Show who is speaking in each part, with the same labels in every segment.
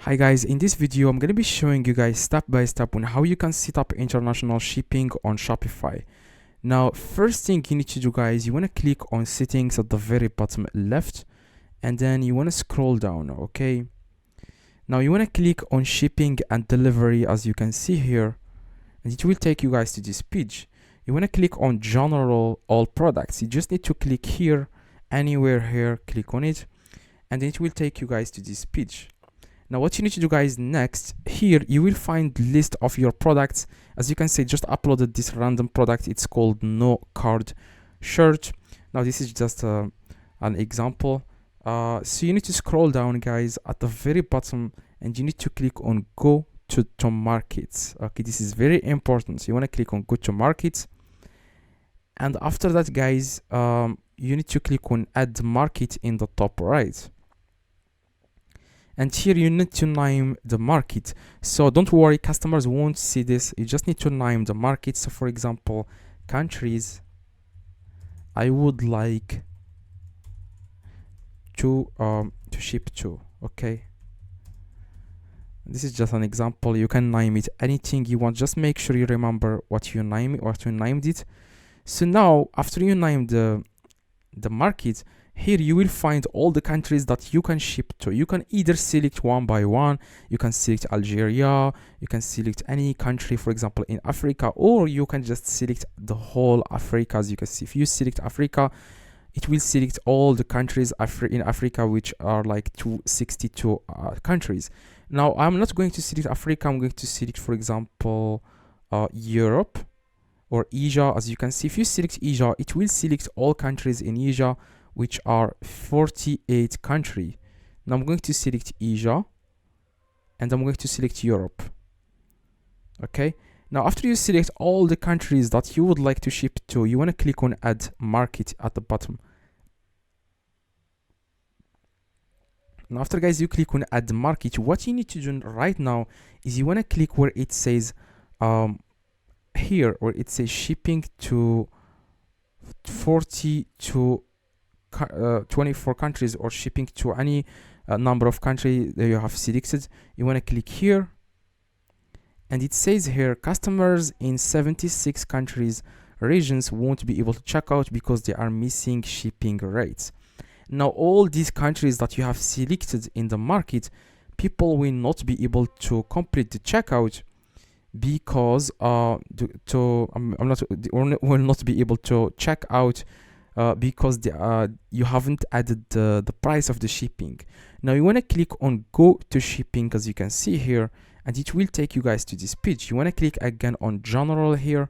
Speaker 1: Hi guys, in this video I'm going to be showing you guys step by step on how you can set up international shipping on Shopify. Now first thing you need to do guys, you want to click on settings at the very bottom left and then you want to scroll down, okay? Now you want to click on shipping and delivery as you can see here and it will take you guys to this page. You want to click on general all products. You just need to click here, anywhere here, click on it and then it will take you guys to this page. Now what you need to do guys next, here you will find list of your products. As you can see, just uploaded this random product. It's called no card shirt. Now this is just an example. So you need to scroll down guys at the very bottom and you need to click on go to markets. Okay, this is very important. So you want to click on go to markets. And after that guys, you need to click on add market in the top right. And here you need to name the market. So don't worry, customers won't see this. You just need to name the market. So for example, countries I would like to ship to. Okay, this is just an example. You can name it anything you want. Just make sure you remember what you named it. So now after you name the market, here you will find all the countries that you can ship to. You can either select one by one. You can select Algeria, you can select any country, for example in Africa, or you can just select the whole Africa. As you can see, if you select Africa, it will select all the countries in Africa, which are like 262 countries. Now I'm not going to select Africa. I'm going to select, for example, Europe or Asia. As you can see, if you select Asia, it will select all countries in Asia, which are 48 countries. Now I'm going to select Asia and I'm going to select Europe. Okay, now after you select all the countries that you would like to ship to, you want to click on add market at the bottom. Now after guys you click on add market, what you need to do right now is you want to click where it says here where it says shipping to 24 countries, or shipping to any number of countries that you have selected. You want to click here and it says here customers in 76 countries regions won't be able to check out because they are missing shipping rates. Now all these countries that you have selected in the market, people will not be able to complete the checkout because will not be able to check out because you haven't added the price of the shipping. Now you want to click on go to shipping, as you can see here, and it will take you guys to this page. You want to click again on general here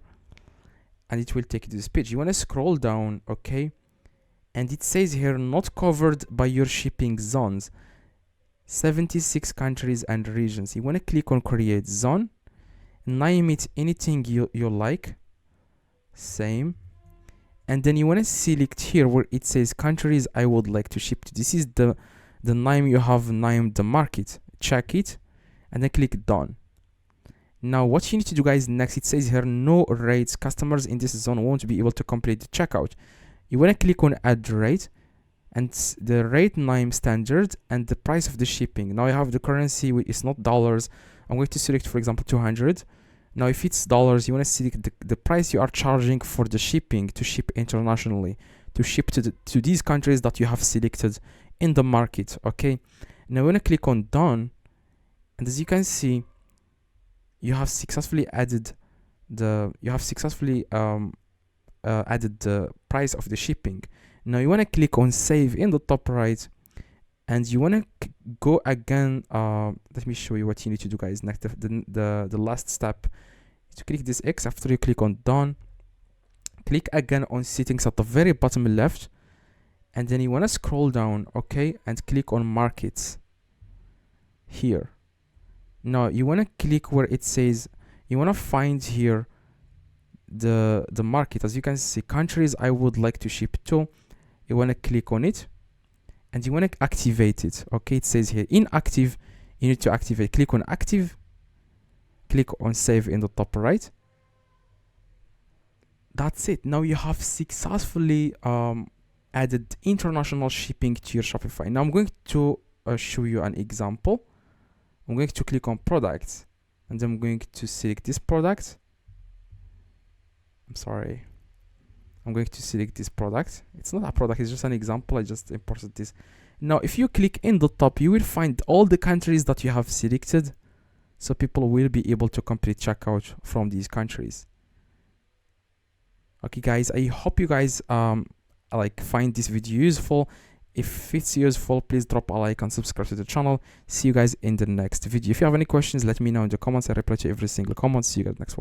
Speaker 1: and it will take you to this page. You want to scroll down, okay, and it says here not covered by your shipping zones, 76 countries and regions. You want to click on create zone, name it anything you like, same, and then you want to select here where it says countries I would like to ship to. This is the name you have named the market. Check it and then click done. Now what you need to do guys next, it says here no rates, customers in this zone won't be able to complete the checkout. You want to click on add rate and the rate name standard and the price of the shipping. Now I have the currency, it's not dollars. I'm going to select, for example, 200. Now if it's dollars, you want to select the price you are charging for the shipping to ship internationally, to ship to these countries that you have selected in the market. Okay, now you want to click on done, and as you can see, you have successfully added the price of the shipping. Now you want to click on save in the top right, and you want to go again. Let me show you what you need to do guys next. The last step is to click this X. After you click on done, click again on settings at the very bottom left, and then you want to scroll down, okay, and click on markets here. Now you want to click where it says, you want to find here the market. As you can see, countries I would like to ship to. You want to click on it and you want to activate it. Okay, it says here inactive, you need to activate. Click on active, click on save in the top right. That's it. Now you have successfully added international shipping to your Shopify. Now I'm going to show you an example. I'm going to click on products, and I'm going to select this product. I'm sorry. I'm going to select this product. It's not a product, it's just an example. I just imported this. Now, if you click in the top, you will find all the countries that you have selected. So people will be able to complete checkout from these countries. Okay, guys, I hope you guys like find this video useful. If it's useful, please drop a like and subscribe to the channel. See you guys in the next video. If you have any questions, let me know in the comments. I reply to every single comment. See you guys next one.